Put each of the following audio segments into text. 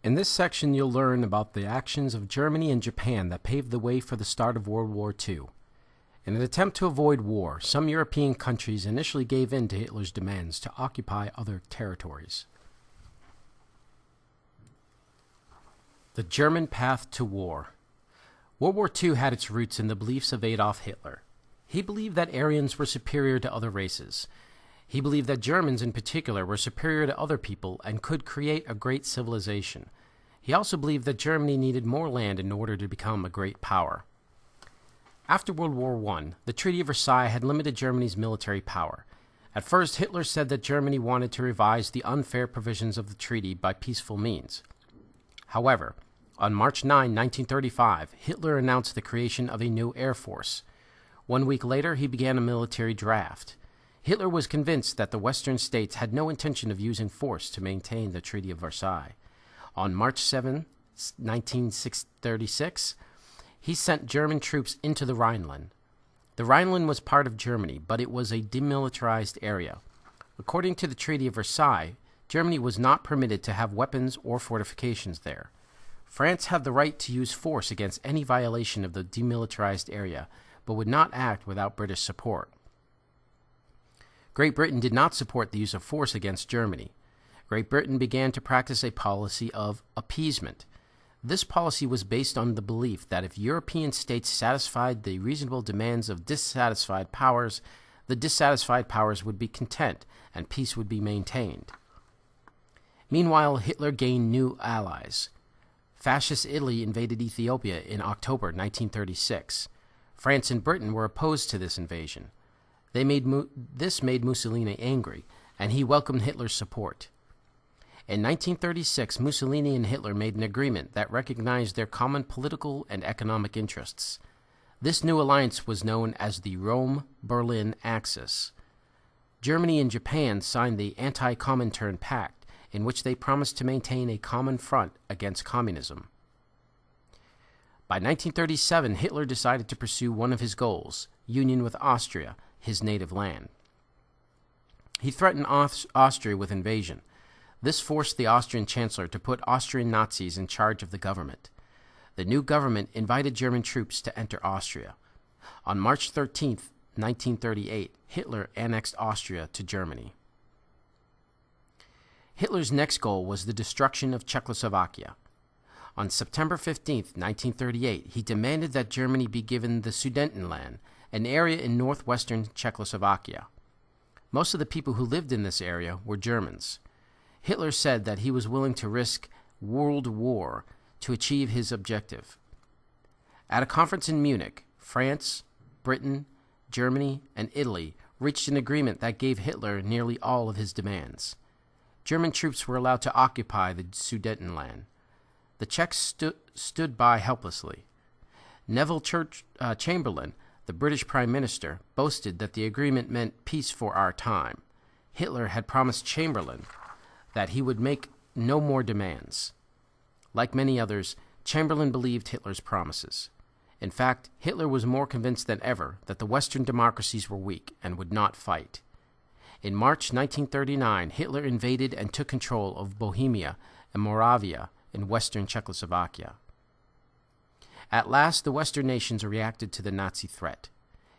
In this section, you'll learn about the actions of Germany and Japan that paved the way for the start of World War II. In an attempt to avoid war, some European countries initially gave in to Hitler's demands to occupy other territories. The German path to war. World War II had its roots in the beliefs of Adolf Hitler. He believed that Aryans were superior to other races. He believed that Germans in particular were superior to other people and could create a great civilization. He also believed that Germany needed more land in order to become a great power. After World War I, the Treaty of Versailles had limited Germany's military power. At first, Hitler said that Germany wanted to revise the unfair provisions of the treaty by peaceful means. However, on March 9, 1935, Hitler announced the creation of a new air force. 1 week later, he began a military draft. Hitler was convinced that the Western states had no intention of using force to maintain the Treaty of Versailles. On March 7, 1936, he sent German troops into the Rhineland. The Rhineland was part of Germany, but it was a demilitarized area. According to the Treaty of Versailles, Germany was not permitted to have weapons or fortifications there. France had the right to use force against any violation of the demilitarized area, but would not act without British support. Great Britain did not support the use of force against Germany. Great Britain began to practice a policy of appeasement. This policy was based on the belief that if European states satisfied the reasonable demands of dissatisfied powers, the dissatisfied powers would be content and peace would be maintained. Meanwhile, Hitler gained new allies. Fascist Italy invaded Ethiopia in October 1936. France and Britain were opposed to this invasion. This made Mussolini angry, and he welcomed Hitler's support. In 1936, Mussolini and Hitler made an agreement that recognized their common political and economic interests. This new alliance was known as the Rome-Berlin Axis. Germany and Japan signed the Anti-Comintern Pact, in which they promised to maintain a common front against communism. By 1937, Hitler decided to pursue one of his goals, union with Austria, his native land. He threatened Austria with invasion. This forced the Austrian chancellor to put Austrian Nazis in charge of the government. The new government invited German troops to enter Austria. On March 13, 1938, Hitler annexed Austria to Germany. Hitler's next goal was the destruction of Czechoslovakia. On September 15, 1938, he demanded that Germany be given the Sudetenland, an area in northwestern Czechoslovakia. Most of the people who lived in this area were Germans. Hitler said that he was willing to risk world war to achieve his objective. At a conference in Munich, France, Britain, Germany, and Italy reached an agreement that gave Hitler nearly all of his demands. German troops were allowed to occupy the Sudetenland. The Czechs stood by helplessly. Neville Chamberlain, the British Prime Minister, boasted that the agreement meant peace for our time. Hitler had promised Chamberlain that he would make no more demands. Like many others, Chamberlain believed Hitler's promises. In fact, Hitler was more convinced than ever that the Western democracies were weak and would not fight. In March 1939, Hitler invaded and took control of Bohemia and Moravia in western Czechoslovakia. At last, the Western nations reacted to the Nazi threat.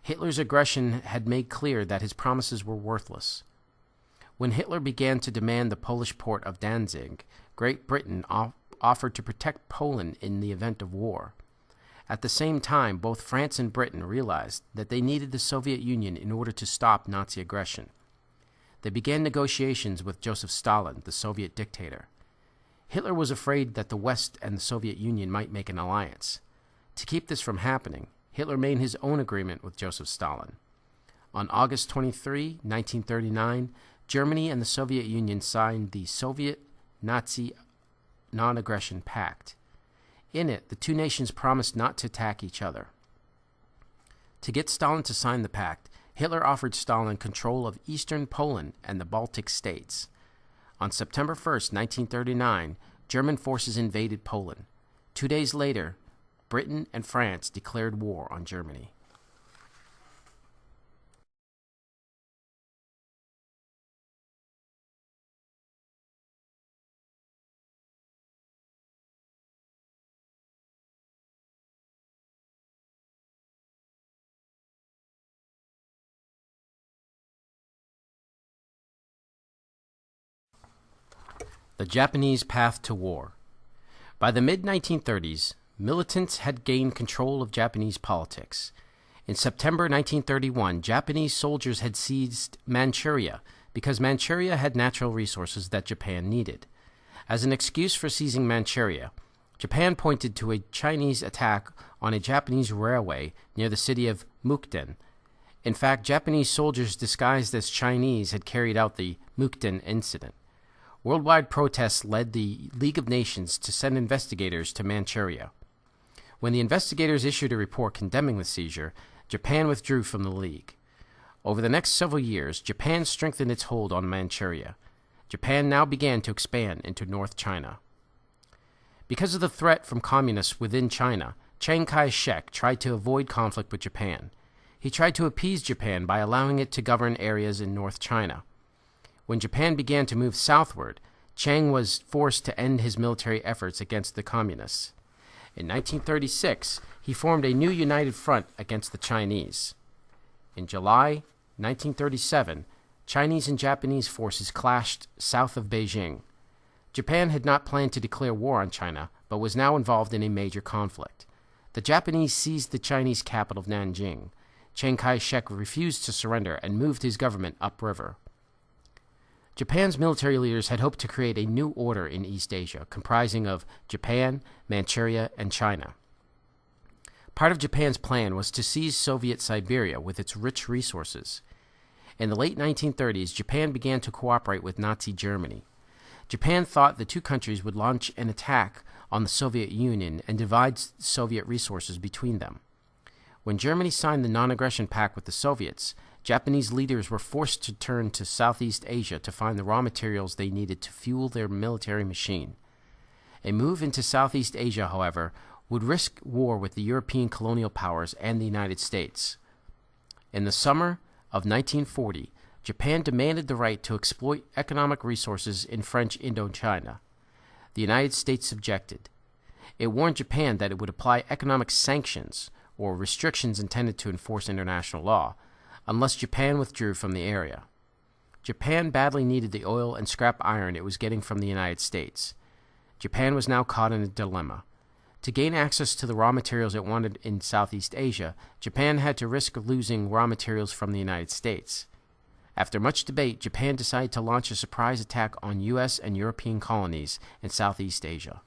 Hitler's aggression had made clear that his promises were worthless. When Hitler began to demand the Polish port of Danzig, Great Britain offered to protect Poland in the event of war. At the same time, both France and Britain realized that they needed the Soviet Union in order to stop Nazi aggression. They began negotiations with Joseph Stalin, the Soviet dictator. Hitler was afraid that the West and the Soviet Union might make an alliance. To keep this from happening, Hitler made his own agreement with Joseph Stalin. On August 23, 1939, Germany and the Soviet Union signed the Soviet-Nazi Non-Aggression Pact. In it, the two nations promised not to attack each other. To get Stalin to sign the pact, Hitler offered Stalin control of eastern Poland and the Baltic states. On September 1, 1939, German forces invaded Poland. 2 days later, Britain and France declared war on Germany. The Japanese path to war. By the mid-1930s, militants had gained control of Japanese politics. In September 1931, Japanese soldiers had seized Manchuria because Manchuria had natural resources that Japan needed. As an excuse for seizing Manchuria, Japan pointed to a Chinese attack on a Japanese railway near the city of Mukden. In fact, Japanese soldiers disguised as Chinese had carried out the Mukden incident. Worldwide protests led the League of Nations to send investigators to Manchuria. When the investigators issued a report condemning the seizure, Japan withdrew from the League. Over the next several years, Japan strengthened its hold on Manchuria. Japan now began to expand into North China. Because of the threat from communists within China, Chiang Kai-shek tried to avoid conflict with Japan. He tried to appease Japan by allowing it to govern areas in North China. When Japan began to move southward, Chiang was forced to end his military efforts against the communists. In 1936, he formed a new united front against the Chinese. In July 1937, Chinese and Japanese forces clashed south of Beijing. Japan had not planned to declare war on China, but was now involved in a major conflict. The Japanese seized the Chinese capital of Nanjing. Chiang Kai-shek refused to surrender and moved his government upriver. Japan's military leaders had hoped to create a new order in East Asia, comprising of Japan, Manchuria, and China. Part of Japan's plan was to seize Soviet Siberia with its rich resources. In the late 1930s, Japan began to cooperate with Nazi Germany. Japan thought the two countries would launch an attack on the Soviet Union and divide Soviet resources between them. When Germany signed the non-aggression pact with the Soviets, Japanese leaders were forced to turn to Southeast Asia to find the raw materials they needed to fuel their military machine. A move into Southeast Asia, however, would risk war with the European colonial powers and the United States. In the summer of 1940, Japan demanded the right to exploit economic resources in French Indochina. The United States objected. It warned Japan that it would apply economic sanctions, or restrictions intended to enforce international law, unless Japan withdrew from the area. Japan badly needed the oil and scrap iron it was getting from the United States. Japan was now caught in a dilemma. To gain access to the raw materials it wanted in Southeast Asia, Japan had to risk losing raw materials from the United States. After much debate, Japan decided to launch a surprise attack on U.S. and European colonies in Southeast Asia.